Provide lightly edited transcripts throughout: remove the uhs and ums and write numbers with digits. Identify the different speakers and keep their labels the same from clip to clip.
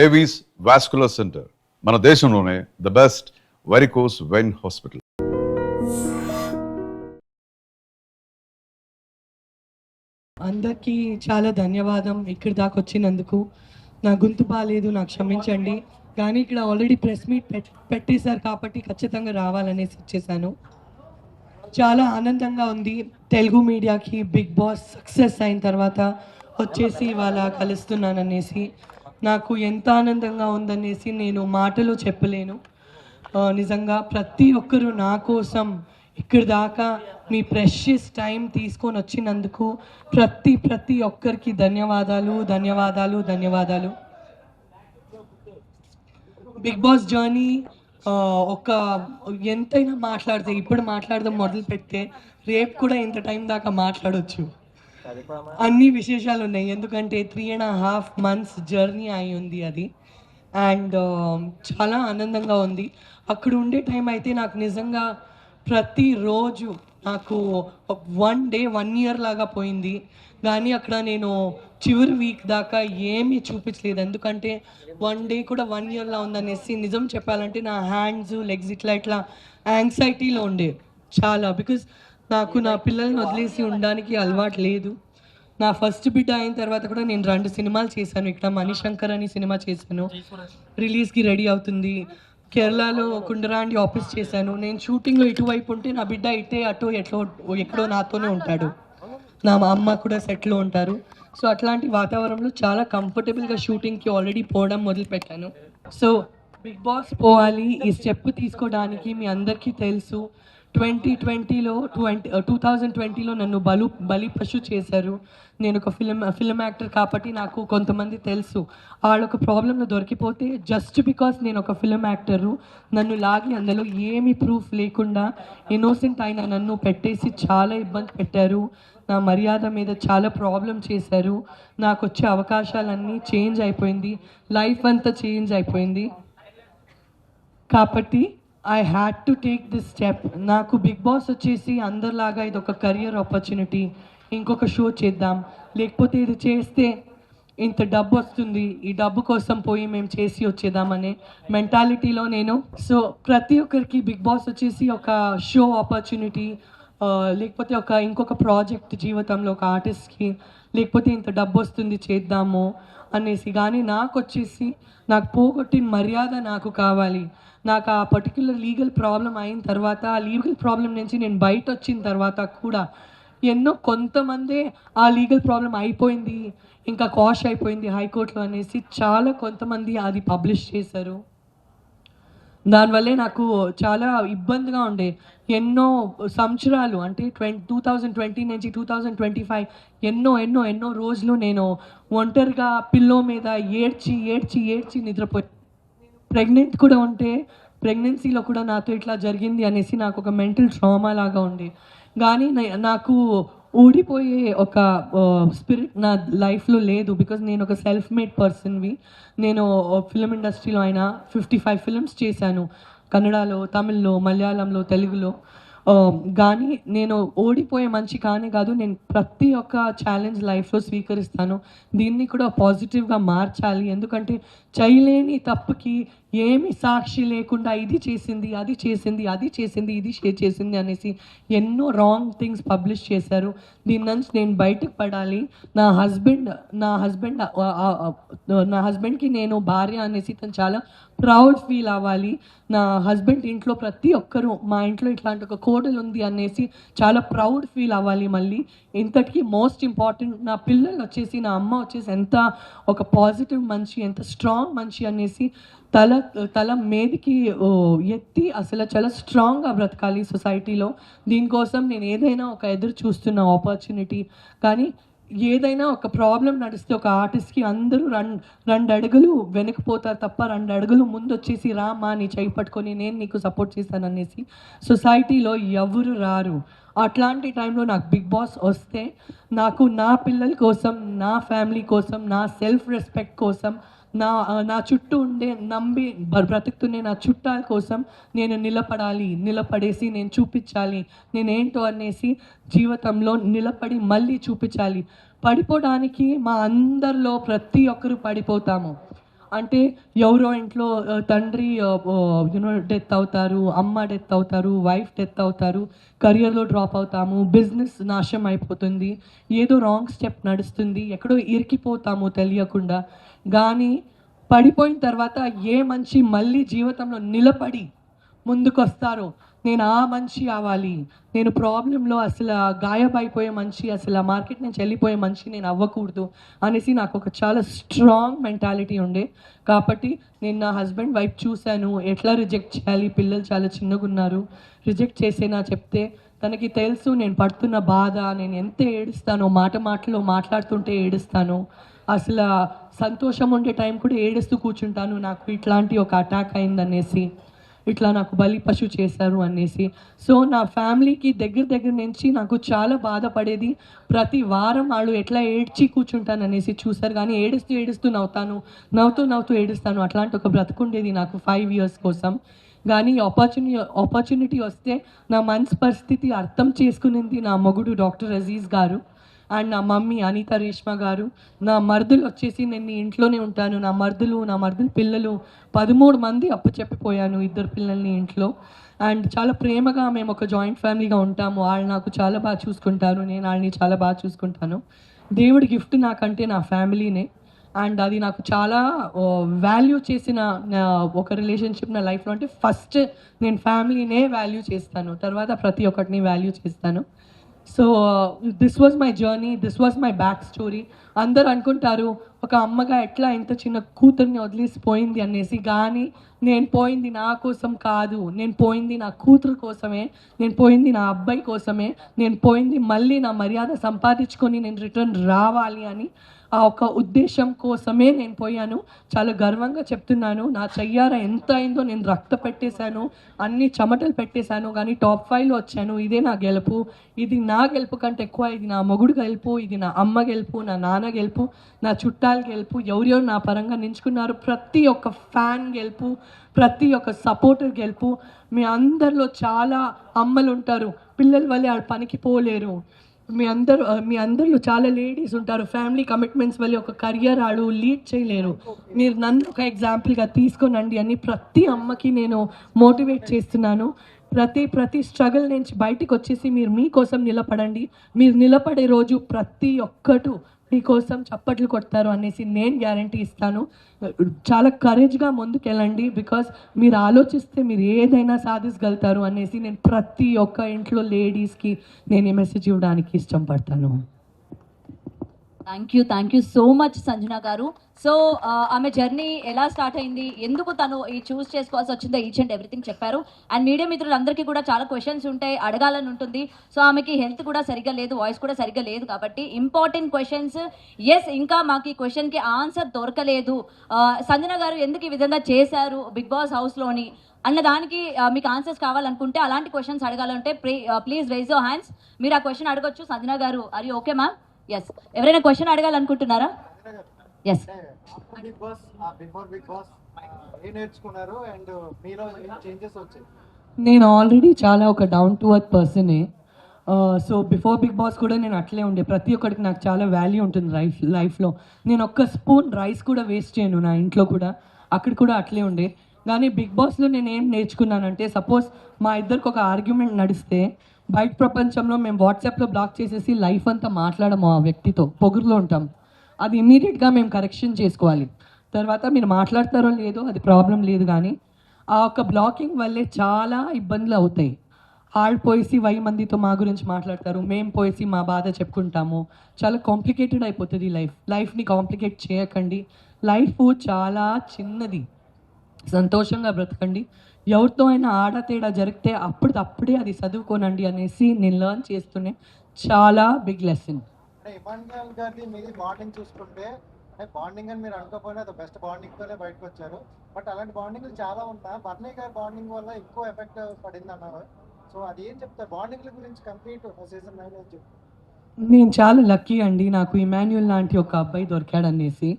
Speaker 1: Avis vascular centre మన దేశంలోనే the best varicose vein hospital.
Speaker 2: అందరికీ చాలా ధన్యవాదం ఇక్కడి దాకా వచ్చినందుకు. నా గొంతు బాగాలేదు, నాకు క్షమించండి. కానీ ఇక్కడ ఆల్రెడీ ప్రెస్ మీట్ పెట్టేశారు కాబట్టి ఖచ్చితంగా రావాలనేసి వచ్చేసాను. చాలా ఆనందంగా ఉంది. తెలుగు మీడియాకి బిగ్ బాస్ సక్సెస్ అయిన తర్వాత వచ్చేసి ఇవాళ కలుస్తున్నాననేసి నాకు ఎంత ఆనందంగా ఉందనేసి నేను మాటలో చెప్పలేను. నిజంగా ప్రతి ఒక్కరూ నా కోసం ఇక్కడి దాకా మీ ప్రెషియస్ టైం తీసుకొని వచ్చినందుకు ప్రతి ఒక్కరికి ధన్యవాదాలు ధన్యవాదాలు ధన్యవాదాలు. బిగ్ బాస్ జర్నీ ఒక ఎంతైనా మాట్లాడితే ఇప్పుడు మాట్లాడదాం మొదలు పెడితే రేపు కూడా ఇంత టైం దాకా మాట్లాడవచ్చు. అన్ని విశేషాలు ఉన్నాయి, ఎందుకంటే 3.5 months జర్నీ అయి ఉంది అది. అండ్ చాలా ఆనందంగా ఉంది. అక్కడ ఉండే టైం అయితే నాకు నిజంగా ప్రతిరోజు నాకు 1 day 1 year లాగా పోయింది. కానీ అక్కడ నేను చివరి వీక్ దాకా ఏమీ చూపించలేదు, ఎందుకంటే 1 day కూడా 1 yearలా ఉందనేసి. నిజం చెప్పాలంటే నా హ్యాండ్స్ లెగ్స్ ఇట్లా యాంగ్జైటీలో ఉండే చాలా. బికాజ్ నాకు నా పిల్లల్ని వదిలేసి ఉండడానికి అలవాటు లేదు. నా ఫస్ట్ బిడ్డ అయిన తర్వాత కూడా నేను 2 సినిమాలు చేశాను. ఇక్కడ మణిశంకర్ అని సినిమా చేశాను, రిలీజ్కి రెడీ అవుతుంది. కేరళలో కుండరాండి ఆఫీస్ చేశాను. నేను షూటింగ్లో ఇటువైపు ఉంటే నా బిడ్డ ఇటే అటు ఎక్కడో నాతోనే ఉంటాడు. నా అమ్మ కూడా సెట్లో ఉంటారు. సో అట్లాంటి వాతావరణంలో చాలా కంఫర్టబుల్గా షూటింగ్కి ఆల్రెడీ పోవడం మొదలుపెట్టాను. సో బిగ్ బాస్ పోవాలి ఈ స్టెప్ తీసుకోవడానికి మీ అందరికీ తెలుసు. 2020లో నన్ను బలి పశు చేశారు. నేను ఒక ఫిల్మ్ యాక్టర్ కాబట్టి నాకు కొంతమంది తెలుసు. వాళ్ళొక ప్రాబ్లంలో దొరికిపోతే జస్ట్ బికాస్ నేను ఒక ఫిల్మ్ యాక్టరు నన్ను లాగి అందులో ఏమీ ప్రూఫ్ లేకుండా ఇన్నోసెంట్ అయిన నన్ను పెట్టేసి చాలా ఇబ్బంది పెట్టారు. నా మర్యాద మీద చాలా ప్రాబ్లం చేశారు. నాకు వచ్చే అవకాశాలన్నీ చేంజ్ అయిపోయింది, లైఫ్ అంతా చేంజ్ అయిపోయింది. కాబట్టి I had to take this step. నాకు బిగ్ బాస్ వచ్చేసి అందరిలాగా ఇది ఒక కెరియర్ ఆపర్చునిటీ, ఇంకొక షో చేద్దాం, లేకపోతే ఇది చేస్తే ఇంత డబ్బు వస్తుంది, ఈ డబ్బు కోసం పోయి మేము చేసి వచ్చేద్దామనే మెంటాలిటీలో నేను. సో ప్రతి ఒక్కరికి బిగ్ బాస్ వచ్చేసి ఒక షో ఆపర్చునిటీ, లేకపోతే ఇంకొక ప్రాజెక్ట్ జీవితంలో ఒక ఆర్టిస్ట్కి, లేకపోతే ఇంత డబ్బు వస్తుంది చేద్దాము అనేసి. కానీ నాకు వచ్చేసి నాకు పోగొట్టిన మర్యాద నాకు కావాలి. నాకు ఆ పర్టిక్యులర్ లీగల్ ప్రాబ్లం అయిన తర్వాత, ఆ లీగల్ ప్రాబ్లం నుంచి నేను బయట వచ్చిన తర్వాత కూడా కొంతమంది ఆ లీగల్ ప్రాబ్లం అయిపోయింది, ఇంకా కాష్ అయిపోయింది హైకోర్టులో అనేసి చాలా కొంతమంది అది పబ్లిష్ చేశారు. దానివల్లే నాకు చాలా ఇబ్బందిగా ఉండే. ఎన్నో సంవత్సరాలు అంటే 2020 నుంచి 2025 ఎన్నో రోజులు నేను ఒంటరిగా పిల్లో మీద ఏడ్చి నిద్రపోయి. ప్రెగ్నెంట్ కూడా ఉంటే ప్రెగ్నెన్సీలో కూడా నాతో ఇట్లా జరిగింది అనేసి నాకు ఒక మెంటల్ ట్రామా లాగా ఉండే. కానీ నాకు ఊడిపోయే ఒక స్పిరిట్ నా లైఫ్లో లేదు. బికాజ్ నేను ఒక సెల్ఫ్ మేడ్ పర్సన్వి. నేను ఫిలిం ఇండస్ట్రీలో అయినా 55 ఫిల్మ్స్ చేశాను, కన్నడలో, తమిళ్లో, మలయాళంలో, తెలుగులో. కానీ నేను ఓడిపోయే మంచి కాదు. నేను ప్రతి ఒక్క ఛాలెంజ్ లైఫ్లో స్వీకరిస్తాను. దీన్ని కూడా పాజిటివ్గా మార్చాలి, ఎందుకంటే చేయలేని తప్పుకి ఏమి సాక్షి లేకుండా ఇది చేసింది అది చేసింది అనేసి ఎన్నో రాంగ్ థింగ్స్ పబ్లిష్ చేశారు. దీని నుంచి నేను బయటకు పడాలి. నా హస్బెండ్కి నేను భార్య అనేసి తను చాలా ప్రౌడ్ ఫీల్ అవ్వాలి. నా హస్బెండ్ ఇంట్లో ప్రతి ఒక్కరూ మా ఇంట్లో ఇట్లాంటి ఒక కోడలు ఉంది అనేసి చాలా ప్రౌడ్ ఫీల్ అవ్వాలి. మళ్ళీ ఇంతటికీ మోస్ట్ ఇంపార్టెంట్ నా పిల్లలు వచ్చేసి, నా అమ్మ వచ్చేసి ఎంత ఒక పాజిటివ్ మనిషి, ఎంత స్ట్రాంగ్ మనిషి అనేసి తల మీదికి ఎత్తి అసలు చాలా స్ట్రాంగ్గా బ్రతకాలి సొసైటీలో. దీనికోసం నేను ఏదైనా ఒక ఎదురు చూస్తున్న ఆపర్చునిటీ. కానీ ఏదైనా ఒక ప్రాబ్లం నడిస్తే ఒక ఆర్టిస్ట్కి అందరూ 2 అడుగులు వెనకపోతారు తప్ప 2 అడుగులు ముందు వచ్చేసి రామా నీ చేయి పట్టుకొని నేను నీకు సపోర్ట్ చేస్తాననేసి సొసైటీలో ఎవరు రారు. అట్లాంటి టైంలో నాకు బిగ్ బాస్ వస్తే నాకు నా పిల్లల కోసం, నా ఫ్యామిలీ కోసం, నా సెల్ఫ్ రెస్పెక్ట్ కోసం, నా చుట్టూ ఉండే నమ్మి బ్రతుకుతున్నే నా చుట్టాల కోసం నేను నిలబడేసి నేను చూపించాలి నేనేంటో అనేసి. జీవితంలో నిలబడి మళ్ళీ చూపించాలి. పడిపోవడానికి మా అందరిలో ప్రతి ఒక్కరు పడిపోతాము. అంటే ఎవరో ఇంట్లో తండ్రి డెత్ అవుతారు, అమ్మ డెత్ అవుతారు, వైఫ్ డెత్ అవుతారు, కెరియర్లో డ్రాప్ అవుతాము, బిజినెస్ నాశనం అయిపోతుంది, ఏదో రాంగ్ స్టెప్ నడుస్తుంది, ఎక్కడో ఇరికిపోతాము తెలియకుండా. కానీ పడిపోయిన తర్వాత ఏ మనిషి మళ్ళీ జీవితంలో నిలబడి ముందుకొస్తారో, నేను ఆ మనిషి అవ్వాలి, నేను ప్రాబ్లంలో అసలు గాయపడిపోయే మనిషి, అసలు ఆ మార్కెట్ నుంచి వెళ్ళిపోయే మనిషి నేను అవ్వకూడదు అనేసి నాకు ఒక చాలా స్ట్రాంగ్ మెంటాలిటీ ఉండే. కాబట్టి నేను నా హస్బెండ్ వైఫ్ చూశాను, ఎట్లా రిజెక్ట్ చేయాలి, పిల్లలు చాలా చిన్నగా ఉన్నారు, రిజెక్ట్ చేసేనా చెప్తే తనకి తెలుసు నేను పడుతున్న బాధ, నేను ఎంత ఏడుస్తానో, మాటలో మాట్లాడుతుంటే ఏడుస్తాను, అసలు సంతోషం ఉండే టైం కూడా ఏడుస్తూ కూర్చుంటాను, నాకు ఇట్లాంటి ఒక అటాక్ అయిందనేసి, ఇట్లా నాకు బలి పశు చేశారు అనేసి. సో నా ఫ్యామిలీకి దగ్గర నుంచి నాకు చాలా బాధపడేది. ప్రతి వారం వాళ్ళు ఎట్లా ఏడ్చి కూర్చుంటాననేసి చూసారు. కానీ ఏడుస్తూ నవ్వుతూ ఏడుస్తాను. అట్లాంటి ఒక బ్రతుకుండేది నాకు 5 ఇయర్స్ కోసం. కానీ ఆపర్చునిటీ వస్తే నా మనసు పరిస్థితి అర్థం చేసుకునింది నా మొగుడు డాక్టర్ అజీజ్ గారు అండ్ నా మమ్మీ అనిత రేష్మ గారు. నా మరుదులు వచ్చేసి నేను నీ ఇంట్లోనే ఉంటాను, నా మరుదులు పిల్లలు 13 మంది అప్పచెప్పిపోయాను, 2 పిల్లల్ని ఇంట్లో. అండ్ చాలా ప్రేమగా మేము ఒక జాయింట్ ఫ్యామిలీగా ఉంటాము. వాళ్ళు నాకు చాలా బాగా చూసుకుంటారు, నేను వాళ్ళని చాలా బాగా చూసుకుంటాను. దేవుడి గిఫ్ట్ నాకంటే నా ఫ్యామిలీనే. అండ్ అది నాకు చాలా వాల్యూ చేసిన ఒక రిలేషన్షిప్ నా లైఫ్లో. అంటే ఫస్ట్ నేను ఫ్యామిలీనే వాల్యూ చేస్తాను, తర్వాత ప్రతి ఒక్కటిని వాల్యూ చేస్తాను. So this was my journey, this was my back story. అందరూ అనుకుంటారు ఒక అమ్మగా ఎట్లా ఇంత చిన్న కూతుర్ని వదిలేసిపోయింది అనేసి. కానీ నేను పోయింది నా కోసం కాదు, నేను పోయింది నా కూతురు కోసమే, నేను పోయింది నా అబ్బాయి కోసమే, నేను పోయింది మళ్ళీ నా మర్యాద సంపాదించుకొని నేను రిటర్న్ రావాలి అని ఆ ఒక ఉద్దేశం కోసమే నేను పోయాను. చాలా గర్వంగా చెప్తున్నాను, నా చెయ్యార ఎంత అయిందో, నేను రక్త పెట్టేశాను, అన్ని చెమటలు పెట్టేశాను, కానీ టాప్ 5లో వచ్చాను. ఇదే నా గెలుపు. ఇది నా గెలుపు కంటే ఎక్కువ ఇది నా మొగుడు గెలుపు, ఇది నా అమ్మ గెలుపు, నా నాన్న గెలుపు, నా చుట్టాల గెలుపు, ఎవరెవరు నా పరంగా నించుకున్నారు ప్రతి ఒక్క ఫ్యాన్ గెలుపు, ప్రతి ఒక్క సపోర్టర్ గెలుపు. మీ అందరిలో చాలా అమ్మలు ఉంటారు, పిల్లల వల్ల వాళ్ళు పనికి పోలేరు. మీ అందరిలో చాలా లేడీస్ ఉంటారు, ఫ్యామిలీ కమిట్మెంట్స్ వల్ల ఒక కెరియర్ ఆడు లీడ్ చేయలేరు. మీరు నన్ను ఒక ఎగ్జాంపుల్గా తీసుకోనండి అని ప్రతి అమ్మకి నేను మోటివేట్ చేస్తున్నాను. ప్రతి స్ట్రగుల్ నుంచి బయటకు వచ్చేసి మీరు మీకోసం నిలబడండి. మీరు నిలబడే రోజు ప్రతి ఒక్కరు మీకోసం చప్పట్లు కొడతారు అనేసి నేను గ్యారంటీ ఇస్తాను. చాలా కరేజ్గా ముందుకెళ్ళండి, బికాస్ మీరు ఆలోచిస్తే మీరు ఏదైనా సాధించగలుగుతారు అనేసి నేను ప్రతి ఒక్క ఇంట్లో లేడీస్కి నేను ఈ మెసేజ్ ఇవ్వడానికి ఇష్టపడతాను.
Speaker 3: Thank you so much Sanjana గారు. సో ఆమె జర్నీ ఎలా స్టార్ట్ అయింది, ఎందుకు తను ఈ చూస్ చేసుకోవాల్సి వచ్చిందో ఈచ్ అండ్ ఎవ్రీథింగ్ చెప్పారు. అండ్ మీడియా మిత్రులందరికీ కూడా చాలా క్వశ్చన్స్ ఉంటాయి, అడగాలని ఉంటుంది. సో ఆమెకి హెల్త్ కూడా సరిగ్గా లేదు, వాయిస్ కూడా సరిగ్గా లేదు, కాబట్టి ఇంపార్టెంట్ క్వశ్చన్స్. ఎస్, ఇంకా మాకు ఈ క్వశ్చన్కి ఆన్సర్ దొరకలేదు, సంజన గారు ఎందుకు ఈ విధంగా చేశారు బిగ్ బాస్ హౌస్లోని అన్న దానికి మీకు ఆన్సర్స్ కావాలనుకుంటే, అలాంటి క్వశ్చన్స్ అడగాలంటే ప్లీజ్ రైజ్ యువర్ హ్యాండ్స్. మీరు ఆ క్వశ్చన్ అడగొచ్చు. సంజన గారు are you okay ma'am? Yes, ఎవరైనా క్వశ్చన్ అడగాలనుకుంటున్నారా? ఎస్.
Speaker 2: నేను ఆల్రెడీ చాలా ఒక డౌన్ టు అర్త్ పర్సనే. సో బిఫోర్ బిగ్ బాస్ కూడా నేను అట్లే ఉండే. ప్రతి ఒక్కరికి నాకు చాలా వాల్యూ ఉంటుంది లైఫ్లో. నేను ఒక్క స్పూన్ రైస్ కూడా వేస్ట్ చేయను నా ఇంట్లో కూడా, అక్కడ కూడా అట్లే ఉండే. కానీ బిగ్ బాస్లో నేను ఏం నేర్చుకున్నానంటే, సపోజ్ మా ఇద్దరికి ఒక ఆర్గ్యుమెంట్ నడిస్తే బయట ప్రపంచంలో మేము వాట్సాప్లో బ్లాక్ చేసేసి లైఫ్ అంతా మాట్లాడము, ఆ వ్యక్తితో పొగురులో ఉంటాం. అది ఇమీడియట్గా మేము కరెక్షన్ చేసుకోవాలి. తర్వాత మీరు మాట్లాడతారో లేదో అది ప్రాబ్లం లేదు, కానీ ఆ ఒక బ్లాకింగ్ వల్లే చాలా ఇబ్బందులు అవుతాయి. వాళ్ళు పోయేసి 1000 మందితో మా గురించి మాట్లాడతారు, మేము పోయేసి మా బాధ చెప్పుకుంటాము. చాలా కాంప్లికేటెడ్ అయిపోతుంది లైఫ్ని కాంప్లికేట్ చేయకండి. లైఫ్ చాలా చిన్నది, సంతోషంగా బ్రతకండి. ఎవరితో అయినా ఆడతేడా జరిగితే అప్పుడే అది చదువుకోనండి అనేసి నేను లెర్న్ చేస్తూనే చాలా బిగ్ లెసన్.
Speaker 4: ఇమాన్యుయల్ గారిది మీది బాండింగ్ చూసుకుంటే, బాండింగ్ అని మీరు అనుకోకపోయినా అది బెస్ట్ బాండింగ్ తోనే బయటకు వచ్చారు. బట్ అలాంటి బాండింగ్ చాలా ఉంటాయి. బర్నీ గారి బాండింగ్ వల్ల ఎక్కువ ఎఫెక్ట్ పడింది అన్నారు. సో అది ఏం చెప్తారు బాండింగ్ల గురించి? కంప్లీట్ సీజన్ 9 అని చెప్తారు.
Speaker 2: నేను చాలా లక్కీ అండి, నాకు ఇమాన్యుయల్ లాంటి ఒక అబ్బాయి దొరికాడు అనేసి.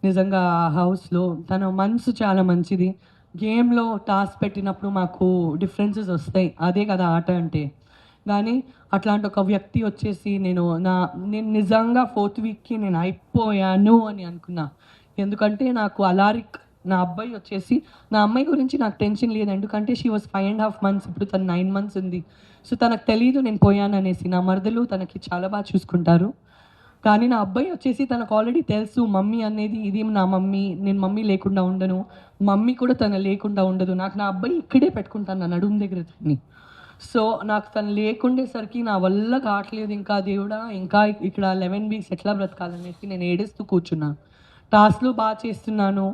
Speaker 2: నిజంగా ఆ హౌస్లో తన మనసు చాలా మంచిది. గేమ్లో టాస్క్ పెట్టినప్పుడు మాకు డిఫరెన్సెస్ వస్తాయి, అదే కదా ఆట అంటే. కానీ అట్లాంటి ఒక వ్యక్తి వచ్చేసి నేను నిజంగా 4th వీక్కి నేను అయిపోయాను అని అనుకున్నా. ఎందుకంటే నాకు అలారిక్ నా అబ్బాయి వచ్చేసి నా అమ్మాయి గురించి నాకు టెన్షన్ లేదు, ఎందుకంటే షీ వాజ్ 5.5 months, ఇప్పుడు తను 9 months ఉంది. సో తనకు తెలియదు నేను పోయాననేసి. నా మరదలు తనకి చాలా బాగా చూసుకుంటారు. కానీ నా అబ్బాయి వచ్చేసి తనకు ఆల్రెడీ తెలుసు మమ్మీ అనేది ఇది నా మమ్మీ, నేను మమ్మీ లేకుండా ఉండను, మమ్మీ కూడా తను లేకుండా ఉండదు. నాకు నా అబ్బాయి ఇక్కడే పెట్టుకుంటాను నా నడుము దగ్గర తన్ని. సో నాకు తను లేకుండేసరికి నా వల్ల కావట్లేదు, ఇంకా దేవుడా ఇంకా ఇక్కడ 11 weeks ఎట్లా బ్రతకాలనేసి నేను ఏడుస్తూ కూర్చున్నాను. టాస్క్లు బాగా చేస్తున్నాను,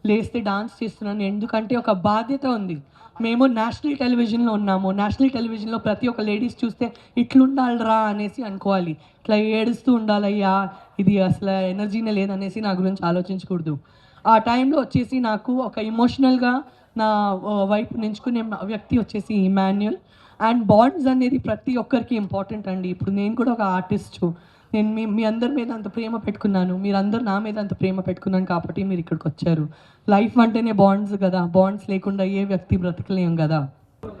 Speaker 2: లేస్తే డాన్స్ చేస్తున్నాను, ఎందుకంటే ఒక బాధ్యత ఉంది. మేము నేషనల్ టెలివిజన్లో ఉన్నాము, నేషనల్ టెలివిజన్లో ప్రతి ఒక్క లేడీస్ చూస్తే ఇట్లుండాలిరా అనేసి అనుకోవాలి, ఇట్లా ఏడుస్తూ ఉండాలయ్యా, ఇది అసలు ఎనర్జీనే లేదనేసి నా గురించి ఆలోచించకూడదు. ఆ టైంలో వచ్చేసి నాకు ఒక ఇమోషనల్గా నా వైపు నించుకునే వ్యక్తి వచ్చేసి ఇమాన్యుయల్. అండ్ బాండ్స్ అనేది ప్రతి ఒక్కరికి ఇంపార్టెంట్ అండి. ఇప్పుడు నేను కూడా ఒక ఆర్టిస్టు, నేను మీ అందరి మీద అంత ప్రేమ పెట్టుకున్నాను, మీరందరూ నా మీద అంత ప్రేమ పెట్టుకున్నాను కాబట్టి మీరు ఇక్కడికి వచ్చారు. లైఫ్ అంటేనే బాండ్స్ కదా, బాండ్స్ లేకుండా ఏ వ్యక్తి బ్రతకలేం కదా.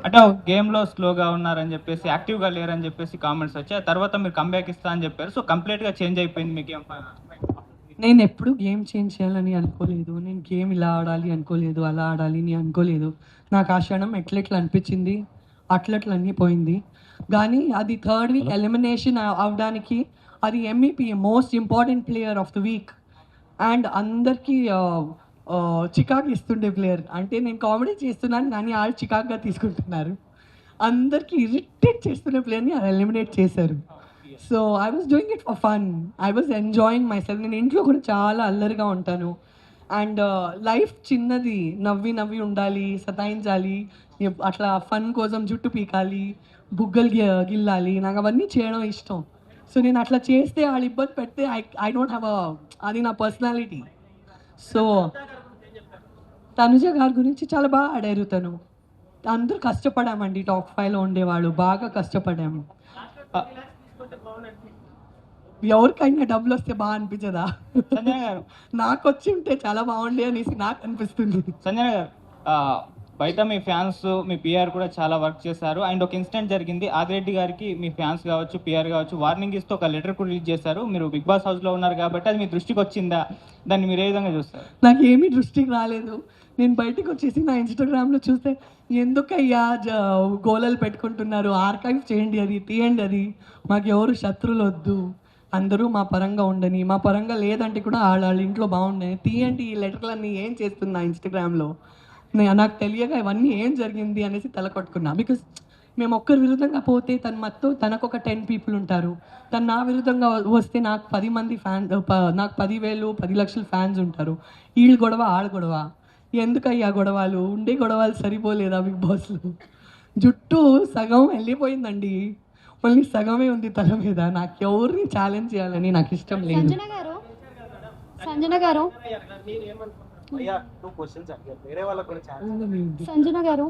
Speaker 5: అంటే ఒక గేమ్లో స్లోగా ఉన్నారని చెప్పేసి, యాక్టివ్గా లేరని చెప్పేసి కామెంట్స్ వచ్చాయి. తర్వాత మీరు కంబ్యాక్ ఇస్తా అని చెప్పారు. సో కంప్లీట్గా చేంజ్ అయిపోయింది మీకు ఏం?
Speaker 2: నేను ఎప్పుడు గేమ్ చేంజ్ చేయాలని అనుకోలేదు, నేను గేమ్ ఇలా ఆడాలి అనుకోలేదు, అలా ఆడాలి అని అనుకోలేదు. నాకు ఆ క్షణం ఎట్లెట్లా అనిపించింది అట్లట్లా అన్నీ పోయింది. కానీ అది థర్డ్ వీక్ ఎలిమినేషన్ అవడానికి అది MEP most important player of the week and అందరికీ చికాక్ ఇస్తుండే ప్లేయర్. అంటే నేను కామెడీ చేస్తున్నాను కానీ వాళ్ళు చికాక్గా తీసుకుంటున్నారు. అందరికీ ఇరిటేట్ చేస్తున్న ప్లేయర్ని ఎలిమినేట్ చేశారు. So I was doing it for fun, I was enjoying my self. నేను ఇంట్లో కూడా చాలా అల్లరిగా ఉంటాను. అండ్ లైఫ్ చిన్నది, నవ్వి నవ్వి ఉండాలి, సతాయించాలి, అట్లా ఫన్ కోసం జుట్టు పీకాలి, బుగ్గలు గిల్లాలి, నాకు అవన్నీ చేయడం ఇష్టం. సో నేను అట్లా చేస్తే వాళ్ళు ఇబ్బంది పెడితే ఐ డోంట్ హ్యావ్ అది నా పర్సనాలిటీ. సో తనుజ గారి గురించి చాలా బాగా ఆడారు. తను అందరూ కష్టపడామండి, టాప్ 5లో ఉండేవాళ్ళు బాగా కష్టపడాము. ఎవరికైనా డబ్బులు వస్తే బాగా అనిపించదా?
Speaker 5: సంజన గారు,
Speaker 2: నాకు వచ్చి ఉంటే చాలా బాగుండే అనేసి నాకు అనిపిస్తుంది.
Speaker 5: సంజన గారు, బయట మీ ఫ్యాన్స్, మీ పిఆర్ కూడా చాలా వర్క్ చేశారు. అండ్ ఒక ఇన్సిడెంట్ జరిగింది, ఆదిరెడ్డి గారికి మీ ఫ్యాన్స్ కావచ్చు, పిఆర్ కావచ్చు వార్నింగ్ ఇస్తూ ఒక లెటర్ కూడా రిలీజ్ చేశారు. మీరు బిగ్ బాస్ హౌస్లో ఉన్నారు కాబట్టి అది మీ దృష్టికి వచ్చిందా? దాన్ని మీరు ఏ విధంగా చూస్తారు?
Speaker 2: నాకు ఏమీ దృష్టికి రాలేదు. నేను బయటకు వచ్చేసి నా ఇన్స్టాగ్రామ్లో చూస్తే ఎందుకయ్యా గోలలు పెట్టుకుంటున్నారు, ఆర్కైవ్ చేయండి, అది తీయండి, అది మాకు ఎవరు శత్రువులు వద్దు, అందరూ మా పరంగా ఉండని, మా పరంగా లేదంటే కూడా వాళ్ళ ఇంట్లో బాగుండని, తీయండి ఈ లెటర్లన్నీ ఏం చేస్తున్నా ఇన్స్టాగ్రామ్లో. నాకు తెలియక ఇవన్నీ ఏం జరిగింది అనేసి తలకొట్టుకున్నా. బికాస్ మేము ఒక్కరి విరుద్ధంగా పోతే తనకు ఒక 10 people ఉంటారు, తను నా విరుద్ధంగా వస్తే నాకు 10 మంది ఫ్యాన్స్, నాకు 10,000 10 లక్షల ఫ్యాన్స్ ఉంటారు. వీళ్ళు గొడవ ఆడ గొడవ, ఎందుకయ్యా గొడవలు? ఉండే గొడవలు సరిపోలేదా బిగ్ బాస్లో? జుట్టు సగం వెళ్ళిపోయిందండి, మళ్ళీ సగమే ఉంది తల మీద. నాకు ఎవరిని ఛాలెంజ్ చేయాలని నాకు ఇష్టం లేదు.
Speaker 6: సంజన గారు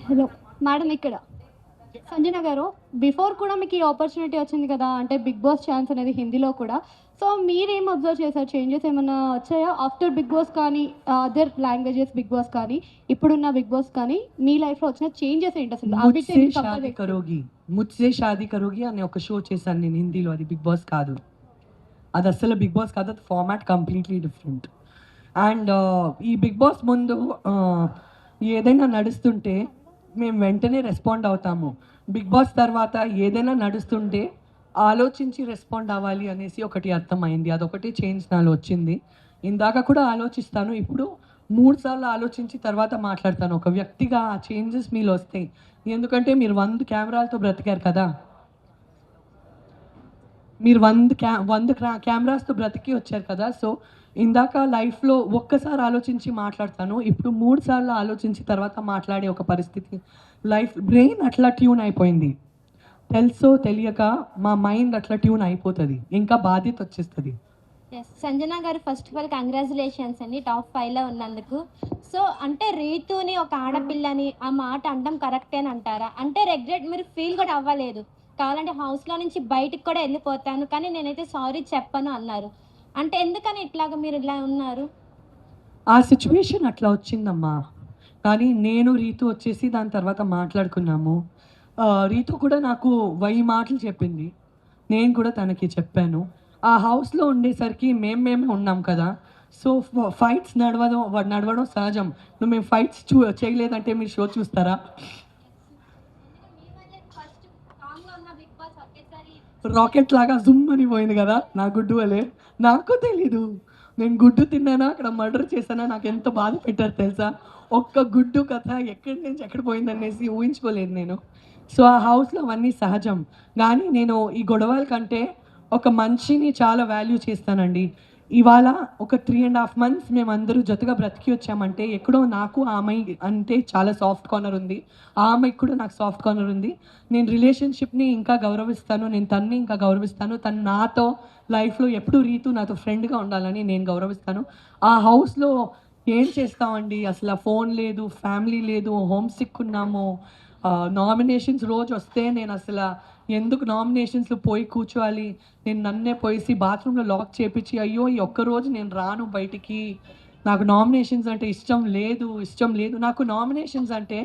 Speaker 6: హలో మేడం, ఇక్కడ సంజన గారు, బిఫోర్ కూడా మీకు ఈ ఆపర్చునిటీ వచ్చింది కదా, అంటే బిగ్ బాస్ ఛాన్స్ అనేది హిందీలో కూడా. సో మీరేం అబ్జర్వ్ చేశారు, చేంజెస్ ఏమైనా వచ్చాయా ఆఫ్టర్ బిగ్ బాస్ కానీ, అదర్ లాంగ్వేజెస్ బిగ్ బాస్ కానీ, ఇప్పుడున్న బిగ్ బాస్ కానీ, మీ లైఫ్లో వచ్చిన చేంజెస్ ఏంటి అసలు?
Speaker 2: ముజ్సే షాదీ కరోగి అనే ఒక షో చేశాను నేను హిందీలో, అది బిగ్ బాస్ కాదు, అది అసలు బిగ్ బాస్ కాదు, అది ఫార్మాట్ కంప్లీట్లీ డిఫరెంట్. అండ్ ఈ బిగ్ బాస్ ముందు ఏదైనా నడుస్తుంటే మేము వెంటనే రెస్పాండ్ అవుతాము. బిగ్ బాస్ తర్వాత ఏదైనా నడుస్తుంటే ఆలోచించి రెస్పాండ్ అవ్వాలి అనేసి ఒకటి అర్థమైంది, అదొకటి చేంజ్ నాలో వచ్చింది. ఇందాక కూడా ఆలోచిస్తాను, ఇప్పుడు 3 సార్లు ఆలోచించి తర్వాత మాట్లాడతాను. ఒక వ్యక్తిగా ఆ చేంజెస్ మీలో వస్తాయి, ఎందుకంటే మీరు 100 కెమెరాలతో బ్రతికారు కదా, మీరు 100 కెమెరాస్తో బ్రతికి వచ్చారు కదా. సో ఇందాక లైఫ్లో ఒక్కసారి ఆలోచించి మాట్లాడతాను, ఇప్పుడు 3 సార్లు ఆలోచించి తర్వాత మాట్లాడే ఒక పరిస్థితి. లైఫ్ బ్రెయిన్ అట్లా ట్యూన్ అయిపోయింది, తెలుసో తెలియక మా మైండ్ అట్లా ట్యూన్ అయిపోతుంది, ఇంకా బాధ్యత వచ్చేస్తుంది.
Speaker 6: సంజన గారు, ఫస్ట్ ఆఫ్ ఆల్ కంగ్రాచులేషన్స్ అండి టాప్ 5లో ఉన్నందుకు. సో అంటే రీతుని ఒక ఆడపిల్లని ఆ మాట అనడం కరెక్టే అని అంటారా? అంటే రెగ్రెట్ మీరు ఫీల్ కూడా అవ్వలేదు, కావాలంటే హౌస్లో నుంచి బయటికి కూడా వెళ్ళిపోతాను కానీ నేనైతే సారీ చెప్పను అన్నారు. అంటే ఎందుకని ఇట్లాగా మీరు ఇలా ఉన్నారు?
Speaker 2: ఆ సిచ్యువేషన్ అట్లా వచ్చిందమ్మా. కానీ నేను రీతు వచ్చేసి దాని తర్వాత మాట్లాడుకున్నాము. రీతు కూడా నాకు 1000 మాటలు చెప్పింది, నేను కూడా తనకి చెప్పాను. ఆ హౌస్లో ఉండేసరికి మేమే ఉన్నాం కదా, సో ఫైట్స్ నడవడం సహజం. నువ్వు మేము ఫైట్స్ చేయలేదంటే మీరు షో చూస్తారా? రాకెట్ లాగా జుమ్ అని పోయింది కదా నా గుడ్డు వలే. నాకు తెలీదు నేను గుడ్డు తిన్నానా అక్కడ మర్డర్ చేశానా, నాకు ఎంత బాధ పెట్టారు తెలుసా. ఒక్క గుడ్డు కథ ఎక్కడి నుంచి ఎక్కడ పోయిందనేసి ఊహించుకోలేదు నేను. సో ఆ హౌస్లో అవన్నీ సహజం. కానీ నేను ఈ గొడవల కంటే ఒక మనిషిని చాలా వాల్యూ చేస్తానండి. ఇవాళ ఒక 3.5 months మేమందరూ జతగా బ్రతికి వచ్చామంటే ఎక్కడో నాకు ఆ అమ్మాయి అంటే చాలా సాఫ్ట్ కార్నర్ ఉంది, ఆ అమ్మాయికి కూడా నాకు సాఫ్ట్ కార్నర్ ఉంది. నేను రిలేషన్షిప్ని ఇంకా గౌరవిస్తాను, నేను తన్ని ఇంకా గౌరవిస్తాను. తను నాతో లైఫ్లో ఎప్పుడు రీతు నాతో ఫ్రెండ్గా ఉండాలని నేను గౌరవిస్తాను. ఆ హౌస్లో ఏం చేస్తామండి, అసలు ఫోన్ లేదు, ఫ్యామిలీ లేదు, హోమ్ సిక్ ఉన్నాము. నామినేషన్స్ రోజు వస్తే నేను అసలు ఎందుకు నామినేషన్స్లో పోయి కూర్చోవాలి, నేను నన్నే పోయేసి బాత్రూంలో లాక్ చేపించి అయ్యో ఈ ఒక్కరోజు నేను రాను బయటికి, నాకు నామినేషన్స్ అంటే ఇష్టం లేదు. నాకు నామినేషన్స్ అంటే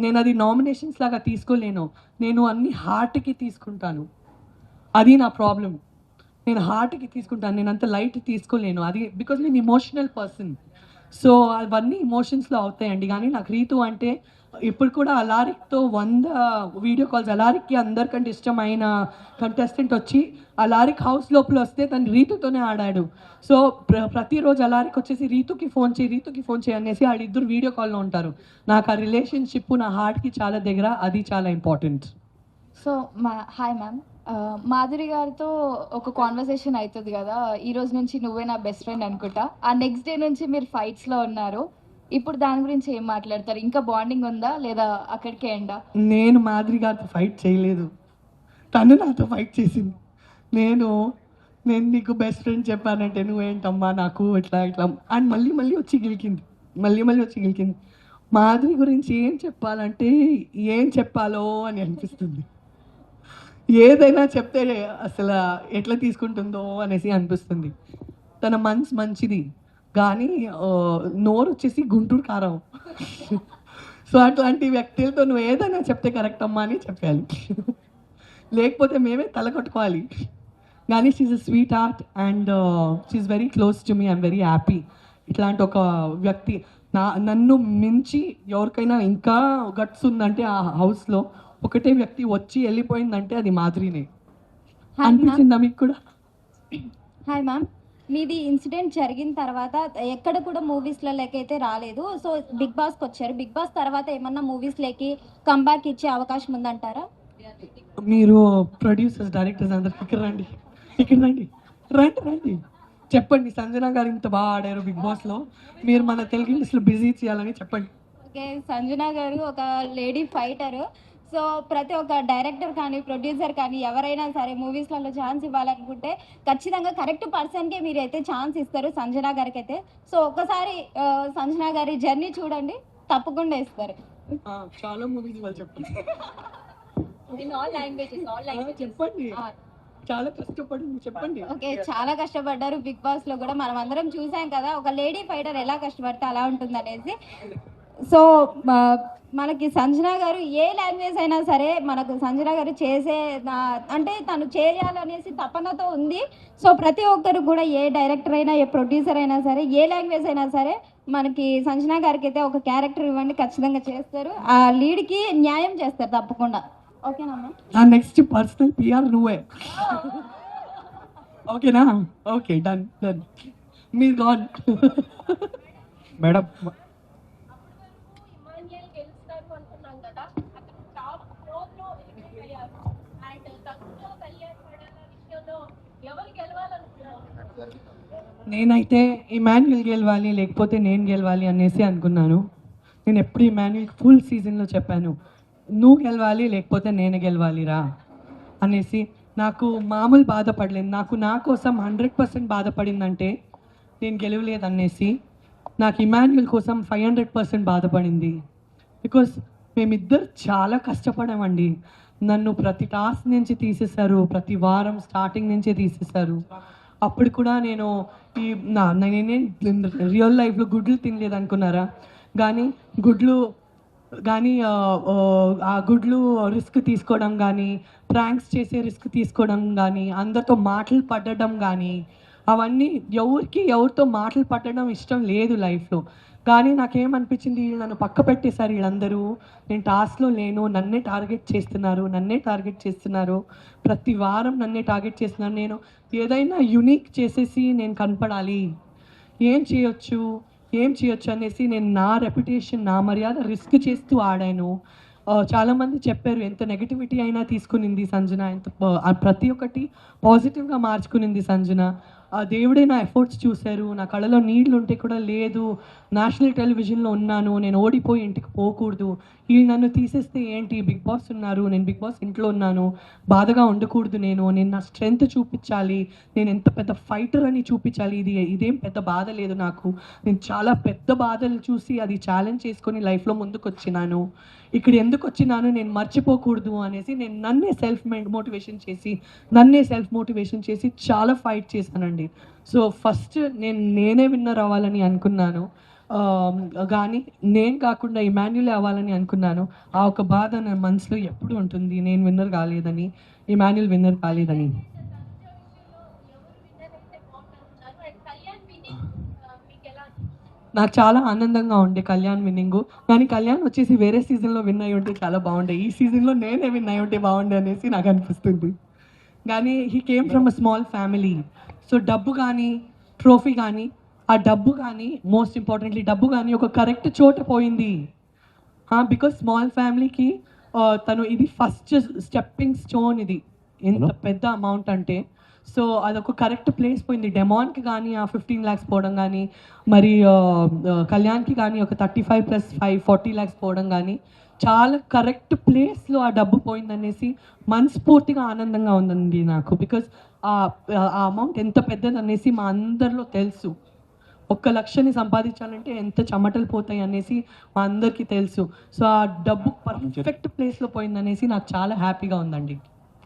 Speaker 2: నేను అది నామినేషన్స్ లాగా తీసుకోలేను, నేను అన్ని హార్ట్కి తీసుకుంటాను. అది నా ప్రాబ్లం. నేను హార్ట్కి తీసుకుంటాను, నేను అంత లైట్ తీసుకోలేను. అది బికాజ్ నేను ఇమోషనల్ పర్సన్. సో అవన్నీ ఇమోషన్స్లో అవుతాయండి. కానీ నాకు రీతు అంటే ఇప్పుడు కూడా అలారిక్తో 100 వీడియో కాల్స్. అలారిక్కి అందరికంటే ఇష్టమైన కంటెస్టెంట్ వచ్చి అలారిక్ హౌస్ లోపల వస్తే తను రీతుతోనే ఆడాడు. సో ప్రతిరోజు అలారిక్ వచ్చేసి రీతుకి ఫోన్ చేయి అనేసి ఆడిద్దరు వీడియో కాల్లో ఉంటారు. నాకు ఆ రిలేషన్షిప్ నా హార్ట్కి చాలా దగ్గర, అది చాలా important.
Speaker 7: So hi ma'am, Madhuri గారితో ఒక కాన్వర్సేషన్ అవుతుంది కదా, ఈ రోజు నుంచి నువ్వే నా బెస్ట్ ఫ్రెండ్ అనుకుంటా. ఆ నెక్స్ట్ డే నుంచి మీరు ఫైట్స్లో ఉన్నారు. ఇప్పుడు దాని గురించి ఏం మాట్లాడతారు? ఇంకా బాండింగ్ ఉందా లేదా అక్కడికే ఎండా?
Speaker 2: నేను మాధురి గారితో ఫైట్ చేయలేదు, తను నాతో ఫైట్ చేసింది. నేను నీకు బెస్ట్ ఫ్రెండ్ చెప్పానంటే నువ్వేంటమ్మా నాకు ఇట్లా అండ్ మళ్ళీ వచ్చి గెలికింది. మాధురి గురించి ఏం చెప్పాలంటే ఏం చెప్పాలో అని అనిపిస్తుంది. ఏదైనా చెప్తే అసలు ఎట్లా తీసుకుంటుందో అనేసి అనిపిస్తుంది. తన మనసు మంచిది కానీ నోరు వచ్చేసి గుంటూరు కారం. సో అట్లాంటి వ్యక్తులతో నువ్వు ఏదైనా చెప్తే కరెక్ట్ అమ్మా అని చెప్పాలి, లేకపోతే మేమే తల కొట్టుకోవాలి. కానీ she's a sweetheart and she's very close to me. I'm very happy. ఇట్లాంటి ఒక వ్యక్తి నన్ను మించి ఎవరికైనా ఇంకా గట్స్ ఉందంటే ఆ హౌస్లో ఒకటే వ్యక్తి వచ్చి వెళ్ళిపోయిందంటే అది మాధురినే. అనిపించిందా మీకు కూడా?
Speaker 8: హాయ్ మ్యామ్, మీది ఇన్సిడెంట్ జరిగిన తర్వాత ఎక్కడ కూడా మూవీస్లలోకి అయితే రాలేదు. సో బిగ్ బాస్కి వచ్చారు. బిగ్ బాస్ తర్వాత ఏమన్నా మూవీస్లోకి కంబ్యాక్ ఇచ్చే అవకాశం ఉందంటారా?
Speaker 2: మీరు ప్రొడ్యూసర్స్, డైరెక్టర్స్ అందరు ఇక్కడ రండి. చెప్పండి, సంజన గారు ఇంత బాగా ఆడారు బిగ్ బాస్లో, మీరు మన తెలుగు ఇండస్ట్రీలో బిజీ చేయాలని చెప్పండి.
Speaker 8: ఓకే, సంజన గారు ఒక లేడీ ఫైటరు. సో ప్రతి ఒక్క డైరెక్టర్ కానీ ప్రొడ్యూసర్ కానీ ఎవరైనా సరే మూవీస్లలో ఛాన్స్ ఇవ్వాలనుకుంటే ఖచ్చితంగా కరెక్ట్ పర్సన్కే మీరు అయితే ఛాన్స్ ఇస్తారు, సంజన గారికి అయితే. సో ఒక్కసారి సంజన గారి జర్నీ చూడండి, తప్పకుండా ఇస్తారు.
Speaker 2: చాలా మూవీస్ వాళ్ళు చెప్పండి.
Speaker 3: ఆల్ లాంగ్వేజెస్
Speaker 2: చెప్పండి, చాలా కష్టపడింది చెప్పండి.
Speaker 8: ఓకే, చాలా కష్టపడ్డారు బిగ్ బాస్ లో కూడా, మనం అందరం చూసాం కదా ఒక లేడీ ఫైటర్ ఎలా కష్టపడితే అలా ఉంటుంది అనేసి. సో మనకి సంజన గారు ఏ లాంగ్వేజ్ అయినా సరే మనకు సంజన గారు చేసే అంటే తను చేయాలనేసి తపనతో ఉంది. సో ప్రతి ఒక్కరు కూడా ఏ డైరెక్టర్ అయినా ఏ ప్రొడ్యూసర్ అయినా సరే ఏ లాంగ్వేజ్ అయినా సరే మనకి సంజన గారికి అయితే ఒక క్యారెక్టర్ ఇవ్వండి, ఖచ్చితంగా చేస్తారు, ఆ లీడ్కి న్యాయం చేస్తారు తప్పకుండా. ఓకేనమ్మా?
Speaker 2: నెక్స్ట్ పర్సనల్ పిఆర్ నువ్వే. ఓకేనా? Okay, done. మీరు గాన్.
Speaker 5: మేడం
Speaker 2: నేనైతే ఇమాన్యుయల్ గెలవాలి లేకపోతే నేను గెలవాలి అనేసి అనుకున్నాను. నేను ఎప్పుడు ఇమాన్యుయల్ ఫుల్ సీజన్లో చెప్పాను, నువ్వు గెలవాలి లేకపోతే నేను గెలవాలిరా అనేసి. నాకు మామూలు బాధపడలేదు, నా కోసం 100% బాధపడిందంటే నేను గెలవలేదు అనేసి. నాకు ఇమాన్యుయల్ కోసం 500% బాధపడింది. బికాస్ మేమిద్దరు చాలా కష్టపడామండి. నన్ను ప్రతి టాస్క్ నుంచి తీసేశారు, ప్రతి వారం స్టార్టింగ్ నుంచే తీసేశారు. అప్పుడు కూడా నేను నేనే రియల్ లైఫ్లో గుడ్లు తినలేదు అనుకున్నారా, కానీ ఆ గుడ్లు రిస్క్ తీసుకోవడం కానీ, ప్రాంక్స్ చేసే రిస్క్ తీసుకోవడం కానీ, అందరితో మాటలు పడడం కానీ, అవన్నీ ఎవరితో మాటలు పట్టడం ఇష్టం లేదు లైఫ్లో. కానీ నాకేమనిపించింది, వీళ్ళు నన్ను పక్క పెట్టేశారు వీళ్ళందరూ. నేను టాస్క్లో లేను, నన్నే టార్గెట్ చేస్తున్నారు. ప్రతి వారం నన్నే టార్గెట్ చేస్తున్నారు. నేను ఏదైనా యునిక్ చేసేసి నేను కనపడాలి, ఏం చేయొచ్చు అనేసి నేను నా రెప్యుటేషన్, నా మర్యాద రిస్క్ చేస్తూ ఆడాను. చాలామంది చెప్పారు ఎంత నెగటివిటీ అయినా తీసుకునింది సంజన, ప్రతి ఒక్కటి పాజిటివ్గా మార్చుకునింది సంజన. ఆ దేవుడే నా ఎఫర్ట్స్ చూశారు. నా కళ్ళలో నీళ్ళు ఉంటే కూడా లేదు, నేషనల్ టెలివిజన్లో ఉన్నాను, నేను ఓడిపోయి ఇంటికి పోకూడదు, వీళ్ళు నన్ను తీసేస్తే ఏంటి, బిగ్ బాస్ ఉన్నారు, నేను బిగ్ బాస్ ఇంట్లో ఉన్నాను, బాధగా ఉండకూడదు, నేను నా స్ట్రెంగ్త్ చూపించాలి, నేను ఎంత పెద్ద ఫైటర్ అని చూపించాలి, ఇదేం పెద్ద బాధ లేదు నాకు, నేను చాలా పెద్ద బాధలు చూసి అది ఛాలెంజ్ చేసుకొని లైఫ్లో ముందుకు వచ్చినాను, ఇక్కడ ఎందుకు వచ్చినాను నేను మర్చిపోకూడదు అనేసి నేను నన్నే సెల్ఫ్ మోటివేషన్ చేసి చాలా ఫైట్ చేశానండి. సో ఫస్ట్ నేనే విన్నర్ అవ్వాలని అనుకున్నాను, కానీ నేను కాకుండా ఇమాన్యుల్ అవ్వాలని అనుకున్నాను. ఆ ఒక బాధ నా మనసులో ఎప్పుడు ఉంటుంది, నేను విన్నర్ కాలేదని, ఇమాన్యుల్ విన్నర్ కాలేదని. నాకు చాలా ఆనందంగా ఉండే కళ్యాణ్ విన్నింగు. కానీ కళ్యాణ్ వచ్చేసి వేరే సీజన్లో విన్ అయి ఉంటే చాలా బాగుండే, ఈ సీజన్లో నేనే విన్ అయి ఉంటే బాగుండే అనేసి నాకు అనిపిస్తుంది. కానీ he came from a small family. So డబ్బు కానీ, ట్రోఫీ కానీ, ఆ డబ్బు కానీ, మోస్ట్ ఇంపార్టెంట్లీ డబ్బు కానీ ఒక కరెక్ట్ చోట పోయింది. బికాస్ స్మాల్ ఫ్యామిలీకి తను ఇది ఫస్ట్ స్టెప్పింగ్ స్టోన్, ఇది ఎంత పెద్ద అమౌంట్ అంటే. సో అదొక కరెక్ట్ ప్లేస్ పోయింది. డెమాన్కి కానీ ఆ 15 lakhs పోవడం కానీ, మరి కళ్యాణ్కి కానీ ఒక 35 + 5 40 lakhs పోవడం కానీ, చాలా కరెక్ట్ ప్లేస్లో ఆ డబ్బు పోయిందనేసి మనస్ఫూర్తిగా ఆనందంగా ఉందండి నాకు. బికాజ్ ఆ అమౌంట్ ఎంత పెద్దది అనేసి మా అందరిలో తెలుసు. 1 లక్షని సంపాదించాలంటే ఎంత చెమటలు పోతాయి అనేసి మా అందరికీ తెలుసు. సో ఆ డబ్బు పర్ఫెక్ట్ ప్లేస్లో పోయిందనేసి నాకు చాలా హ్యాపీగా ఉందండి.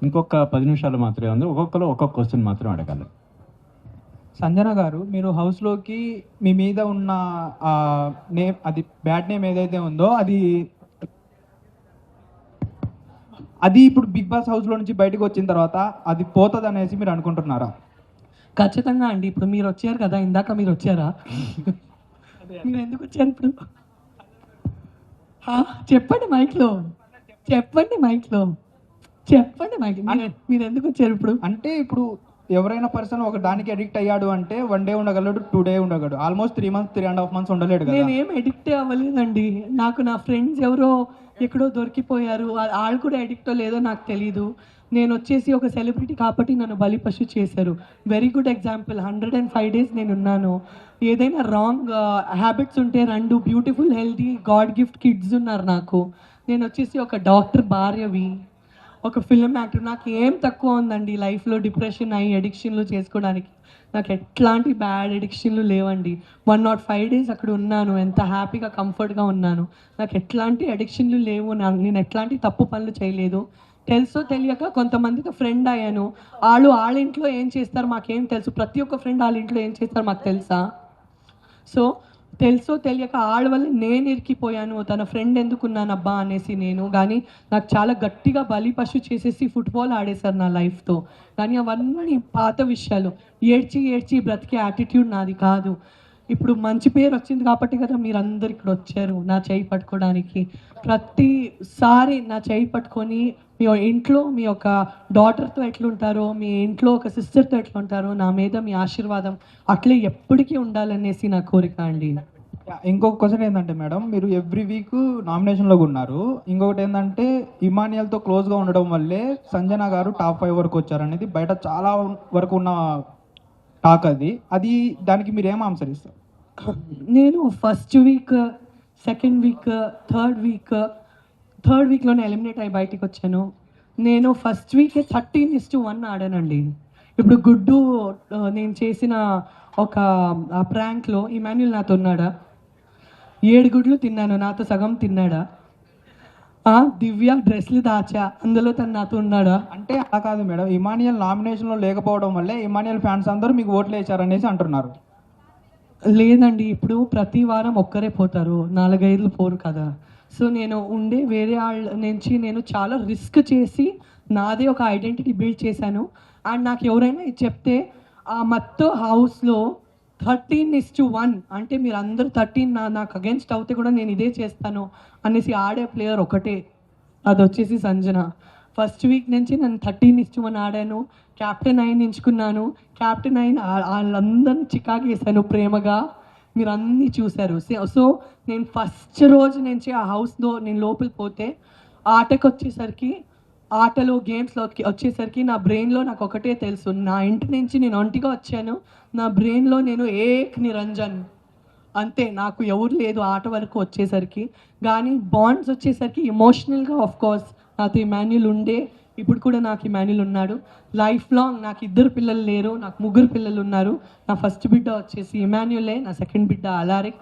Speaker 9: ఇంకొక 10 నిమిషాలు మాత్రమే ఉంది, ఒక్కొక్కరు ఒక్కొక్క క్వశ్చన్ మాత్రం అడగాలి.
Speaker 5: సంజన గారు, మీరు హౌస్లోకి మీ మీద ఉన్న నేమ్, అది బ్యాడ్ నేమ్ ఏదైతే ఉందో అది ఇప్పుడు బిగ్ బాస్ హౌస్లో నుంచి బయటకు వచ్చిన తర్వాత అది పోతుంది అనేసి మీరు అనుకుంటున్నారా?
Speaker 2: ఖచ్చితంగా అండి. ఇప్పుడు మీరు వచ్చారు కదా, ఇందాక మీరు వచ్చారా, మీరు ఎందుకు వచ్చారు ఇప్పుడు చెప్పండి మైక్లో, మీరు ఎందుకు వచ్చారు ఇప్పుడు?
Speaker 5: అంటే ఇప్పుడు ఎవరైనా పర్సన్ ఒక దానికి అడిక్ట్ అయ్యాడు అంటే 1 day ఉండగలడు, 2 days ఉండగలడు, almost 3 months 3.5 months ఉండలేడు కదా.
Speaker 2: నేనేం అడిక్ట్ అవ్వలేదండి. నాకు నా ఫ్రెండ్స్ ఎవరో ఎక్కడో దొరికిపోయారు, వాళ్ళు కూడా అడిక్టో లేదో నాకు తెలీదు. నేను వచ్చేసి ఒక సెలబ్రిటీ కాబట్టి నన్ను బలిపశు చేశారు. వెరీ గుడ్ ఎగ్జాంపుల్, 105 days నేను ఉన్నాను. ఏదైనా రాంగ్ హ్యాబిట్స్ ఉంటే 2 beautiful healthy God gift kids ఉన్నారు నాకు. నేను వచ్చేసి ఒక డాక్టర్ భార్యవి, ఒక ఫిల్మ్ యాక్టర్. నాకు ఏం తక్కువ ఉందండి లైఫ్లో డిప్రెషన్ అయ్యి అడిక్షన్లు చేసుకోవడానికి. నాకు ఎట్లాంటి బ్యాడ్ అడిక్షన్లు లేవండి. 105 days అక్కడ ఉన్నాను, ఎంత హ్యాపీగా కంఫర్ట్గా ఉన్నాను. నాకు ఎట్లాంటి అడిక్షన్లు లేవు, నేను ఎట్లాంటి తప్పు పనులు చేయలేదు. తెలుసో తెలియక కొంతమందితో ఫ్రెండ్ అయ్యాను. వాళ్ళ ఇంట్లో ఏం చేస్తారు మాకేం తెలుసు, ప్రతి ఒక్క ఫ్రెండ్ వాళ్ళ ఇంట్లో ఏం చేస్తారు మాకు తెలుసా? సో తెలుసో తెలియక ఆళ్ళ వల్ల నేను ఇరికిపోయాను, తన ఫ్రెండ్ ఎందుకున్నాను అబ్బా అనేసి నేను. కానీ నాకు చాలా గట్టిగా బలిపశు చేసేసి ఫుట్బాల్ ఆడేశారు నా లైఫ్తో. కానీ అవన్నీ పాత విషయాలు, ఏడ్చి బ్రతికే యాటిట్యూడ్ నాది కాదు. ఇప్పుడు మంచి పేరు వచ్చింది కాబట్టి కదా మీరందరు ఇక్కడ వచ్చారు నా చేయి పట్టుకోవడానికి. ప్రతిసారి నా చేయి పట్టుకొని మీ ఇంట్లో మీ యొక్క డాటర్తో ఎట్లుంటారో, మీ ఇంట్లో ఒక సిస్టర్తో ఎట్లుంటారో, నా మీద మీ ఆశీర్వాదం అట్లే ఎప్పటికీ ఉండాలనేసి నా కోరిక అండి.
Speaker 5: ఇంకొక క్వశ్చన్ ఏంటంటే మేడం, మీరు ఎవ్రీ వీక్ నామినేషన్లో ఉన్నారు. ఇంకొకటి ఏంటంటే ఇమానియల్తో క్లోజ్గా ఉండడం వల్లే సంజన గారు టాప్ 5 వరకు వచ్చారనేది బయట చాలా వరకు ఉన్న టాక్. అది దానికి మీరు ఏం ఆన్సర్ ఇస్తారు?
Speaker 2: నేను first week, second week, third వీక్లోనే ఎలిమినేట్ అయ్యి బయటికి వచ్చాను. నేను ఫస్ట్ వీకే 13:1 ఆడానండి. ఇప్పుడు గుడ్డు నేను చేసిన ఒక ప్రాంక్లో ఇమాన్యుల్ నాతో ఉన్నాడా? 7 గుడ్లు తిన్నాను, నాతో సగం తిన్నాడా? దివ్య డ్రెస్లు దాచా, అందులో తను నాతో ఉన్నాడా?
Speaker 5: అంటే అలా కాదు మేడం, ఇమానియల్ నామినేషన్లో లేకపోవడం వల్లే ఇమానియల్ ఫ్యాన్స్ అందరూ మీకు ఓట్లు వేశారనేసి అంటున్నారు.
Speaker 2: లేదండి, ఇప్పుడు ప్రతి వారం ఒక్కరే పోతారు, 4-5 పోరు కదా. సో నేను ఉండే వేరే వాళ్ళ నుంచి నేను చాలా రిస్క్ చేసి నాదే ఒక ఐడెంటిటీ బిల్డ్ చేశాను. అండ్ నాకు ఎవరైనా ఇది చెప్తే ఆ మొత్తం హౌస్లో 13:1 అంటే మీరు అందరూ 13 నాకు అగేన్స్ట్ అవుతే కూడా నేను ఇదే చేస్తాను అనేసి ఆడే ప్లేయర్ ఒకటే, అది వచ్చేసి సంజన. ఫస్ట్ వీక్ నుంచి నేను 13:1 ఆడాను, క్యాప్టెన్ అయిన ఎంచుకున్నాను, క్యాప్టెన్ అయిన వాళ్ళందరినీ చికాకు వేసాను ప్రేమగా, మీరు అన్నీ చూశారు. సో నేను ఫస్ట్ రోజు నుంచి ఆ హౌస్లో నేను లోపలికి పోతే ఆటకు వచ్చేసరికి, ఆటలో గేమ్స్లోకి వచ్చేసరికి నా బ్రెయిన్లో నాకు ఒకటే తెలుసు, నా ఇంటి నుంచి నేను ఒంటిగా వచ్చాను, నా బ్రెయిన్లో నేను ఏక్ నిరంజన్ అంతే, నాకు ఎవరు లేదు ఆట వరకు వచ్చేసరికి. కానీ బాండ్స్ వచ్చేసరికి ఎమోషనల్గా ఆఫ్ కోర్స్ నాతో ఇమాన్యుల్ ఉండే, ఇప్పుడు కూడా నాకు ఇమాన్యుల్ ఉన్నాడు. లైఫ్ లాంగ్ నాకు 2 పిల్లలు లేరు, నాకు 3 పిల్లలు ఉన్నారు. నా ఫస్ట్ బిడ్డ వచ్చేసి ఇమాన్యులే, నా సెకండ్ బిడ్డ అలారిక్,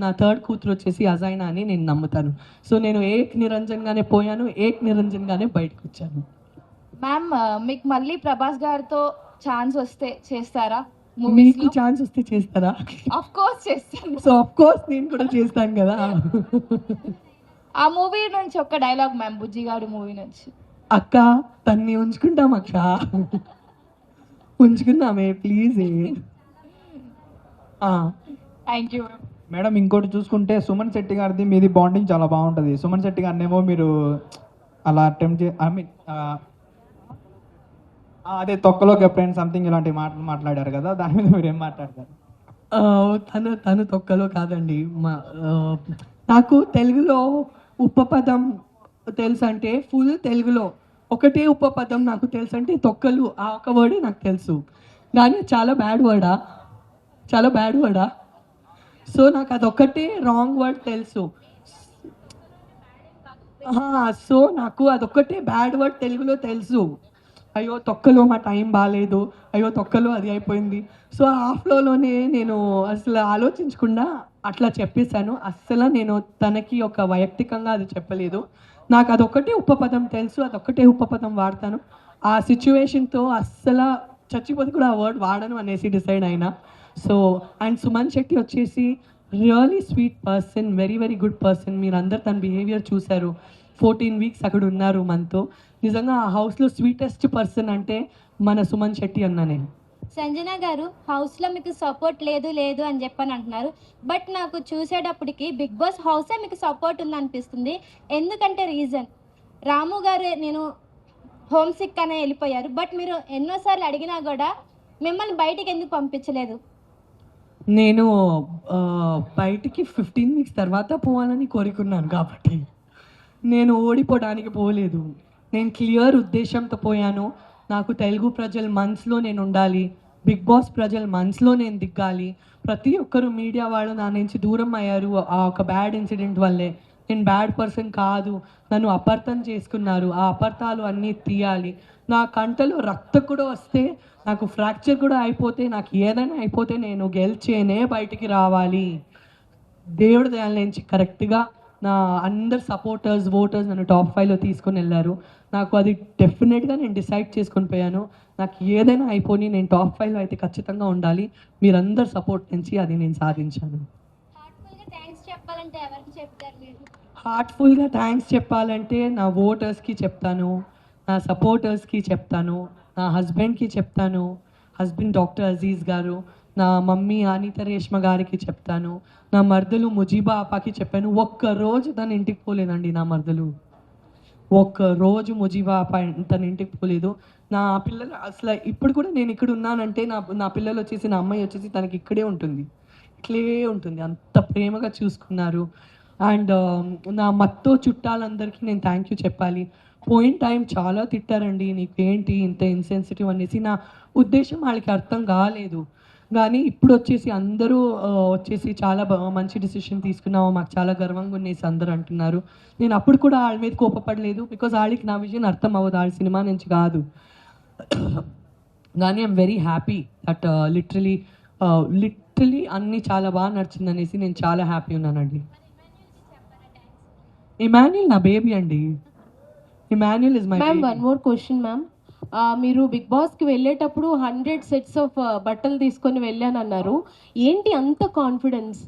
Speaker 2: నా థర్డ్ కూతురు వచ్చేసి అజైనా అని నేను నమ్ముతాను. సో నేను ఏక్ నిరంజన్గానే పోయాను, ఏక్ నిరంజన్గానే బయటకు వచ్చాను.
Speaker 7: మ్యామ్ మీకు మళ్ళీ ప్రభాస్ గారితో ఛాన్స్ వస్తే చేస్తారా?
Speaker 2: మీకు ఛాన్స్ వస్తే చేస్తారా?
Speaker 7: ఆఫ్ కోర్స్ చేస్తాను.
Speaker 2: సో ఆఫ్ కోర్స్ నేను కూడా చేస్తాను కదా.
Speaker 7: ఆ మూవీ నుంచి ఒక డైలాగ్ మ్యామ్, బుజ్జిగాడు మూవీ నుంచి.
Speaker 2: అక్క తన్ని ఉంచుకుంటాం అక్క, ఉంచుకుందామే ప్లీజ్.
Speaker 7: Thank you.
Speaker 5: మేడం ఇంకోటి చూసుకుంటే సుమన్ శెట్టి గారిది మీది బాండింగ్ చాలా బాగుంటుంది. సుమన్ శెట్టి గారినేమో మీరు అలా అటెంప్ట్ ఐ మీన్ అదే తొక్కలో కెప్టెన్ సంథింగ్ ఇలాంటి మాటలు మాట్లాడారు కదా, దాని మీద మీరు ఏం మాట్లాడతారు?
Speaker 2: తను తొక్కలో కాదండి. నాకు తెలుగులో ఉపపదం తెలుసు అంటే ఫుల్ తెలుగులో ఒకటే ఉపపదం నాకు తెలుసు అంటే తొక్కలు, ఆ ఒక వర్డే నాకు తెలుసు. కానీ చాలా బ్యాడ్ వర్డా. సో నాకు అదొక్కటే రాంగ్ వర్డ్ తెలుసు. సో నాకు అదొక్కటే బ్యాడ్ వర్డ్ తెలుగులో తెలుసు. అయ్యో తొక్కలో మా టైం బాగాలేదు, అయ్యో తొక్కలో అది అయిపోయింది. సో ఆ ఫ్లోలోనే నేను అసలు ఆలోచించకుండా అట్లా చెప్పేశాను. అస్సలు నేను తనకి ఒక వైయక్తికంగా అది చెప్పలేదు. నాకు అదొక్కటే ఉపపదం తెలుసు, అదొక్కటే ఉపపదం వాడతాను. ఆ సిచ్యువేషన్తో అస్సలు చచ్చిపోతే కూడా ఆ వర్డ్ వాడను అనేసి డిసైడ్ అయినా. సో అండ్ సుమన్ శెట్టి వచ్చేసి really sweet person, very very good person. మీరు అందరు తన బిహేవియర్ చూశారు. 14 వీక్స్ అక్కడ ఉన్నారు మనతో. నిజంగా ఆ హౌస్లో స్వీటెస్ట్ పర్సన్ అంటే మన సుమన్ శెట్టి అన్న. నేను
Speaker 8: సంజన గారు హౌస్లో మీకు సపోర్ట్ లేదు అని చెప్పని అంటున్నారు, బట్ నాకు చూసేటప్పటికి బిగ్ బాస్ హౌసే మీకు సపోర్ట్ ఉందనిపిస్తుంది. ఎందుకంటే రీజన్ రాము గారు నేను హోమ్ సిక్ అనే వెళ్ళిపోయారు, బట్ మీరు ఎన్నోసార్లు అడిగినా కూడా మిమ్మల్ని బయటికి ఎందుకు పంపించలేదు?
Speaker 2: నేను బయటికి 15 వీక్స్ తర్వాత పోవాలని కోరుకున్నాను కాబట్టి నేను ఓడిపోవడానికి పోలేదు. నేను క్లియర్ ఉద్దేశంతో పోయాను. నాకు తెలుగు ప్రజల మనసులో నేను ఉండాలి, బిగ్ బాస్ ప్రజల మనసులో నేను దిగాలి. ప్రతి ఒక్కరు మీడియా వాళ్ళు నా నుంచి దూరం అయ్యారు ఆ ఒక బ్యాడ్ ఇన్సిడెంట్ వల్లే. నేను బ్యాడ్ పర్సన్ కాదు, నన్ను అపార్థం చేసుకున్నారు, ఆ అపార్థాలు అన్నీ తీయాలి. నా కంటలో రక్తం కూడా వస్తే, నాకు ఫ్రాక్చర్ కూడా అయిపోతే, నాకు ఏదైనా అయిపోతే నేను గెలిచేనే బయటికి రావాలి. దేవుడి దయాల నుంచి కరెక్ట్గా నా అందరు సపోర్టర్స్ ఓటర్స్ నన్ను టాప్ 5లో తీసుకొని వెళ్ళారు. నాకు అది డెఫినెట్గా నేను డిసైడ్ చేసుకొని పోయాను. నాకు ఏదైనా అయిపోయి నేను టాప్ 5లో అయితే ఖచ్చితంగా ఉండాలి. మీరందరు సపోర్ట్ నుంచి అది నేను సాధించాను. హార్ట్ఫుల్గా థ్యాంక్స్ చెప్పాలంటే నా ఓటర్స్కి చెప్తాను, నా సపోర్టర్స్కి చెప్తాను, నా హస్బెండ్కి చెప్తాను, హస్బెండ్ డాక్టర్ అజీజ్ గారు, నా మమ్మీ అనిత రేష్మ గారికి చెప్తాను, నా మర్దలు ముజీబా అపాకి చెప్పాను. ఒక్కరోజు తన ఇంటికి పోలేదండి నా మర్దలు, ఒక్కరోజు ముజీబా అపా తన ఇంటికి పోలేదు. నా పిల్లలు అసలు ఇప్పుడు కూడా నేను ఇక్కడ ఉన్నానంటే నా పిల్లలు వచ్చేసి, నా అమ్మాయి వచ్చేసి తనకి ఇక్కడే ఉంటుంది, ఇట్లే ఉంటుంది. అంత ప్రేమగా చూసుకున్నారు. అండ్ నా మత్తో చుట్టాలందరికీ నేను థ్యాంక్ యూ చెప్పాలి. పోయిన టైం చాలా తిట్టారండి, నీకేంటి ఇంత ఇన్సెన్సిటివ్ అనేసి. నా ఉద్దేశం వాళ్ళకి అర్థం కాలేదు. కానీ ఇప్పుడు వచ్చేసి అందరూ వచ్చేసి చాలా మంచి డిసిషన్ తీసుకున్నావు, మాకు చాలా గర్వంగా ఉండేసి అందరూ అంటున్నారు. నేను అప్పుడు కూడా వాళ్ళ మీద కోపపడలేదు, బికాజ్ వాళ్ళకి నా విజన్ అర్థం అవ్వదు, వాళ్ళ సినిమా నుంచి కాదు. కానీ I'm very happy that literally అన్నీ చాలా బాగా నడిచింది అనేసి నేను చాలా హ్యాపీ ఉన్నానండి. ఇమాన్యుల్ నా బేబీ అండి. Emmanuel is my
Speaker 10: ma'am. One more question ma'am. మీరు బిగ్ బాస్కి వెళ్ళేటప్పుడు 100 సెట్స్ ఆఫ్ బట్టలు తీసుకొని వెళ్ళానన్నారు, ఏంటి అంత కాన్ఫిడెన్స్?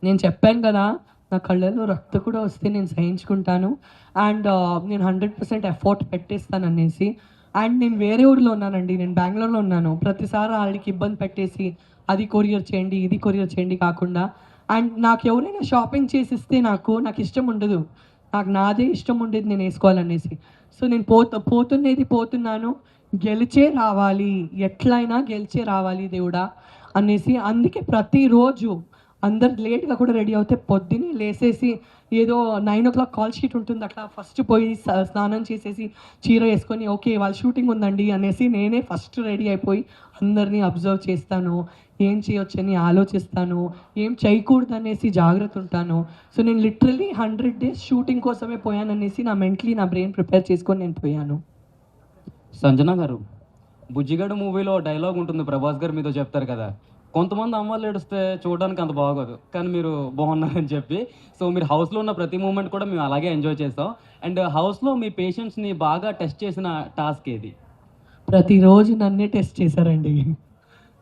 Speaker 2: నేను చెప్పాను కదా, నా కళ్ళలో రక్తం కూడా వస్తే నేను సహించుకుంటాను. అండ్ నేను 100% ఎఫర్ట్ పెట్టేస్తాను అనేసి. అండ్ నేను వేరే ఊరిలో ఉన్నానండి, నేను బెంగళూరులో ఉన్నాను. ప్రతిసారి వాళ్ళకి ఇబ్బంది పెట్టేసి అది కొరియర్ చేయండి, ఇది కొరియర్ చేయండి కాకుండా, అండ్ నాకు ఎవరైనా షాపింగ్ చేసిస్తే నాకు ఇష్టం ఉండదు. నాకు నాదే ఇష్టం ఉండేది నేను వేసుకోవాలనేసి. సో నేను పోతున్నాను, గెలిచే రావాలి, ఎట్లయినా గెలిచే రావాలి దేవుడా అనేసి. అందుకే ప్రతిరోజు అందరు లేట్గా కూడా రెడీ అవుతే పొద్దున్నే లేసేసి ఏదో 9 o'clock కాల్ షీట్ ఉంటుంది, అట్లా ఫస్ట్ పోయి స్నానం చేసేసి చీర వేసుకొని ఓకే వాళ్ళ షూటింగ్ ఉందండి అనేసి నేనే ఫస్ట్ రెడీ అయిపోయి అందరినీ అబ్జర్వ్ చేస్తాను, ఏం చేయొచ్చని ఆలోచిస్తాను, ఏం చేయకూడదు అనేసి జాగ్రత్త ఉంటాను. సో నేను లిటరలీ 100 days షూటింగ్ కోసమే పోయాననేసి నా బ్రెయిన్ ప్రిపేర్ చేసుకొని నేను పోయాను.
Speaker 11: సంజన గారు, బుజ్జిగడు మూవీలో డైలాగ్ ఉంటుంది, ప్రభాస్ గారు మీతో చెప్తారు కదా, కొంతమంది అమ్మాయిలు ఏడిస్తే చూడడానికి అంత బాగోదు కానీ మీరు బాగున్నారని చెప్పి. సో మీరు హౌస్లో ఉన్న ప్రతి మూమెంట్ కూడా మేము అలాగే ఎంజాయ్ చేస్తాం. అండ్ హౌస్లో మీ పేషెంట్స్ని బాగా టెస్ట్ చేసిన టాస్క్ ఏది?
Speaker 2: ప్రతిరోజు నన్నే టెస్ట్ చేశారండి.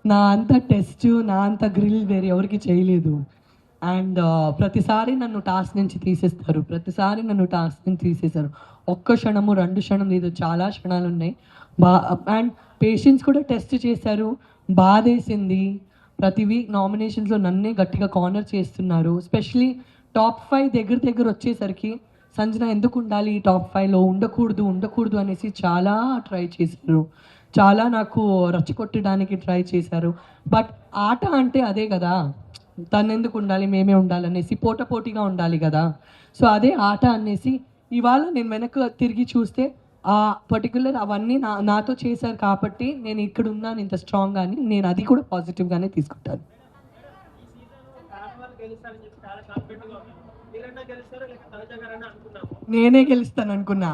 Speaker 2: నా అంత టెస్ట్, నా అంత గ్రిల్ వేరే ఎవరికి చేయలేదు. అండ్ ప్రతిసారి నన్ను టాస్క్ నుంచి తీసేశారు. ఒక్క క్షణము 2 క్షణం లేదు, చాలా క్షణాలు ఉన్నాయి. అండ్ పేషెంట్స్ కూడా టెస్ట్ చేశారు, బాధేసింది. ప్రతి వీక్ నామినేషన్స్లో నన్నే గట్టిగా కార్నర్ చేస్తున్నారు. స్పెషలీ టాప్ 5 దగ్గర వచ్చేసరికి సంజన ఎందుకు ఉండాలి ఈ టాప్ 5లో, ఉండకూడదు అనేసి చాలా ట్రై చేశారు, చాలా నాకు రచ్చగొట్టడానికి ట్రై చేశారు. బట్ ఆట అంటే అదే కదా, తను ఎందుకు ఉండాలి మేమే ఉండాలనేసి పోటీగా ఉండాలి కదా. సో అదే ఆట అనేసి ఇవాళ నేను వెనక్కి తిరిగి చూస్తే ఆ పర్టికులర్ అవన్నీ నాతో చేశారు కాబట్టి నేను ఇక్కడ ఉన్నాను ఇంత స్ట్రాంగ్గా అని, నేను అది కూడా పాజిటివ్గానే తీసుకుంటాను. నేనే గెలుస్తాను అనుకున్నా,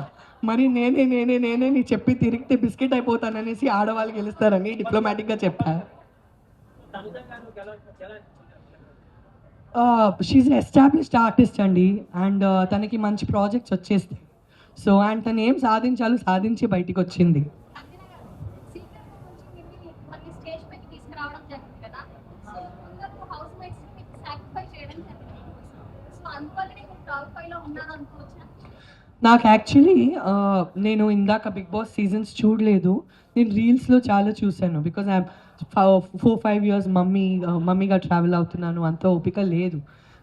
Speaker 2: మరి నేనే నీ చెప్పి తిరిగితే బిస్కెట్ అయిపోతాననేసి ఆడవాళ్ళు గెలుస్తారని డిప్లొమాటిక్గా చెప్పాను. షీఈ్ ఎస్టాబ్లిష్డ్ ఆర్టిస్ట్ అండి, అండ్ తనకి మంచి ప్రాజెక్ట్స్ వచ్చేస్తాయి. సో అండ్ తను ఏం సాధించి బయటికి వచ్చింది. నాకు యాక్చువల్లీ నేను ఇందాక బిగ్ బాస్ సీజన్స్ చూడలేదు, నేను రీల్స్లో చాలా చూశాను. బికాజ్ ఐ 4-5 years మమ్మీగా ట్రావెల్ అవుతున్నాను, అంత ఓపిక లేదు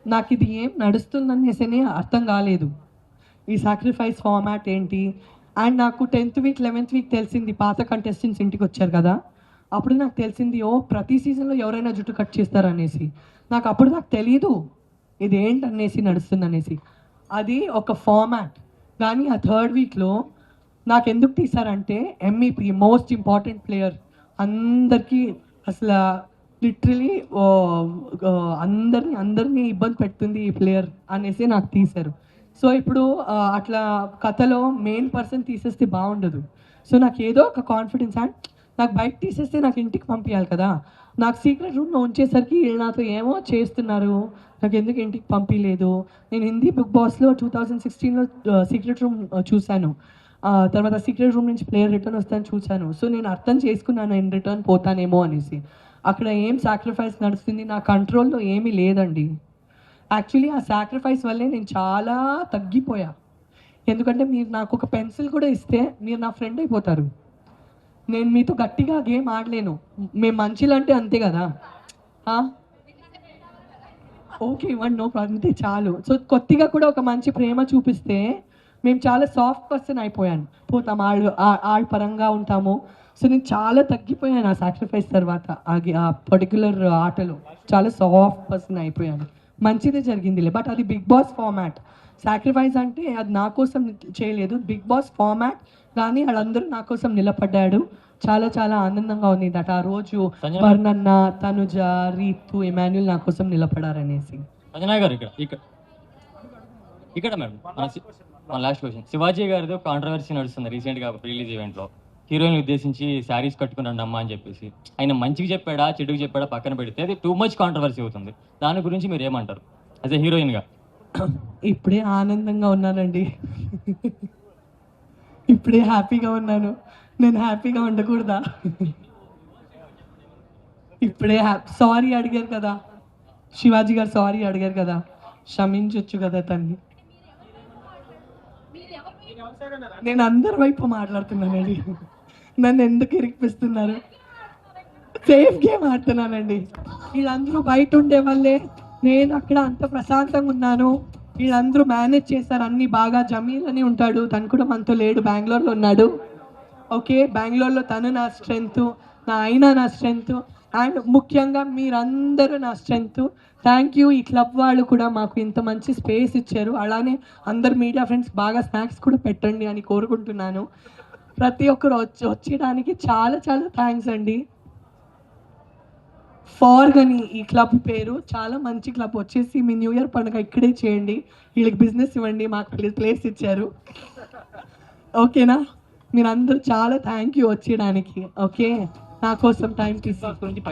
Speaker 2: నాకు. ఇది ఏం నడుస్తుందనేసనే అర్థం కాలేదు ఈ సాక్రిఫైస్ ఫార్మాట్ ఏంటి. అండ్ నాకు 10th week 11th week తెలిసింది, పాత కంటెస్టెంట్స్ ఇంటికి వచ్చారు కదా, అప్పుడు నాకు తెలిసింది ప్రతి సీజన్లో ఎవరైనా జుట్టు కట్ చేస్తారనేసి. అప్పుడు నాకు తెలియదు ఇది ఏంటనేసి నడుస్తుందనేసి. అది ఒక ఫార్మాట్. కానీ ఆ 3rd weekలో నాకు ఎందుకు తీశారంటే MEP మోస్ట్ ఇంపార్టెంట్ ప్లేయర్, అందరికీ అసలు లిటరలీ అందరినీ ఇబ్బంది పెడుతుంది ఈ ప్లేయర్ అనేసి నాకు తీశారు. సో ఇప్పుడు అట్లా కథలో మెయిన్ పర్సన్ తీసేస్తే బాగుండదు. సో నాకు ఏదో ఒక కాన్ఫిడెన్స్, అండ్ నాకు బయట తీసేస్తే నాకు ఇంటికి పంపించాలి కదా. నాకు సీక్రెట్ రూమ్లో ఉంచేసరికి వీళ్ళు నాతో ఏమో చేస్తున్నారు, నాకు ఎందుకు ఇంటికి పంపించలేదు. నేను హిందీ బిగ్ బాస్లో 2016లో సీక్రెట్ రూమ్ చూశాను, తర్వాత సీక్రెట్ రూమ్ నుంచి ప్లేయర్ రిటర్న్ వస్తాను చూశాను. సో నేను అర్థం చేసుకున్నాను ఇన్ రిటర్న్ పోతానేమో అనేసి. అక్కడ ఏం సాక్రిఫైస్ నడుస్తుంది నా కంట్రోల్లో ఏమీ లేదండి. యాక్చువల్లీ ఆ సాక్రిఫైస్ వల్లే నేను చాలా తగ్గిపోయా. ఎందుకంటే మీరు నాకు ఒక పెన్సిల్ కూడా ఇస్తే మీరు నా ఫ్రెండ్ అయిపోతారు. నేను మీతో గట్టిగా గేమ్ ఆడలేను, మేము మంచిలంటే అంతే కదా. ఓకే ఇవ్వండి, నో ప్రాబ్లం, అంతే చాలు. సో కొద్దిగా కూడా ఒక మంచి ప్రేమ చూపిస్తే మేము చాలా సాఫ్ట్ పర్సన్ పోతాం, ఆళ్ళ పరంగా ఉంటాము. సో నేను చాలా తగ్గిపోయాను ఆ సాక్రిఫైస్ తర్వాత. ఆ పర్టికులర్ ఆటలో చాలా సాఫ్ట్ పర్సన్ అయిపోయాను. మంచిదే జరిగిందిలే, బట్ అది బిగ్ బాస్ ఫార్మాట్. సాక్రిఫైస్ అంటే అది నా కోసం చేయలేదు, బిగ్ బాస్ ఫార్మాట్. కానీ వాళ్ళందరూ నా కోసం నిలబడ్డాడు. చాలా చాలా ఆనందంగా ఉంది దట్ ఆ రోజు వర్ణన్న, తనుజ, రీతు, ఎమాన్యుల్ నా కోసం నిలబడారనేసి.
Speaker 11: సంజయ్ గారు ఇక్కడ మేడం మన లాస్ట్ క్వశ్చన్, శివాజీ గారిది ఒక కాంట్రవర్సీ నడుస్తుంది రీసెంట్గా రిలీజ్ ఈవెంట్లో. హీరోయిన్ ఉద్దేశించి శారీస్ కట్టుకున్నాడు అమ్మ అని చెప్పేసి, ఆయన మంచిగా చెప్పాడా చెడుకు చెప్పాడా పక్కన పెడితే అది టూ మచ్ కాంట్రవర్సీ అవుతుంది. దాని గురించి మీరు ఏమంటారు యాజ్ ఎ హీరోయిన్గా?
Speaker 2: ఇప్పుడే ఆనందంగా ఉన్నానండి, ఇప్పుడే హ్యాపీగా ఉన్నాను. నేను హ్యాపీగా ఉండకూడదా? ఇప్పుడే సారీ అడిగారు కదా శివాజీ గారు, సారీ అడిగారు కదా, క్షమించొచ్చు కదా తన్ని. నేను అందరి వైపు మాట్లాడుతున్నానండి. నన్ను ఎందుకు ఇరికిపిస్తున్నారు? Safe game ఆడుతున్నానండి. వీళ్ళందరూ బయట ఉండే వాళ్ళే, నేను అక్కడ అంత ప్రశాంతంగా ఉన్నాను. వీళ్ళందరూ మేనేజ్ చేశారు అన్నీ బాగా. జమీల్ అని ఉంటాడు, తను కూడా మనతో లేడు, బెంగళూరులో ఉన్నాడు. ఓకే, బెంగళూరులో తను నా స్ట్రెంగ్త్, నా అయినా నా స్ట్రెంగ్త్, అండ్ ముఖ్యంగా మీరందరూ నా స్ట్రెంగ్త్. Thank you. ఈ క్లబ్ వాళ్ళు కూడా మాకు ఇంత మంచి స్పేస్ ఇచ్చారు. అలానే అందరు మీడియా ఫ్రెండ్స్ బాగా స్నాక్స్ కూడా పెట్టండి అని కోరుకుంటున్నాను. ప్రతి ఒక్కరు వచ్చేయడానికి చాలా చాలా థ్యాంక్స్ అండి. ఫార్గని ఈ క్లబ్ పేరు, చాలా మంచి క్లబ్. వచ్చేసి మీ న్యూ ఇయర్ పండుగ ఇక్కడే చేయండి. వీళ్ళకి బిజినెస్ ఇవ్వండి, మాకు ప్లేస్ ఇచ్చారు. ఓకేనా? మీరందరూ చాలా థ్యాంక్ యూ వచ్చేయడానికి. ఓకే, నా కోసం టైం తీసుకుని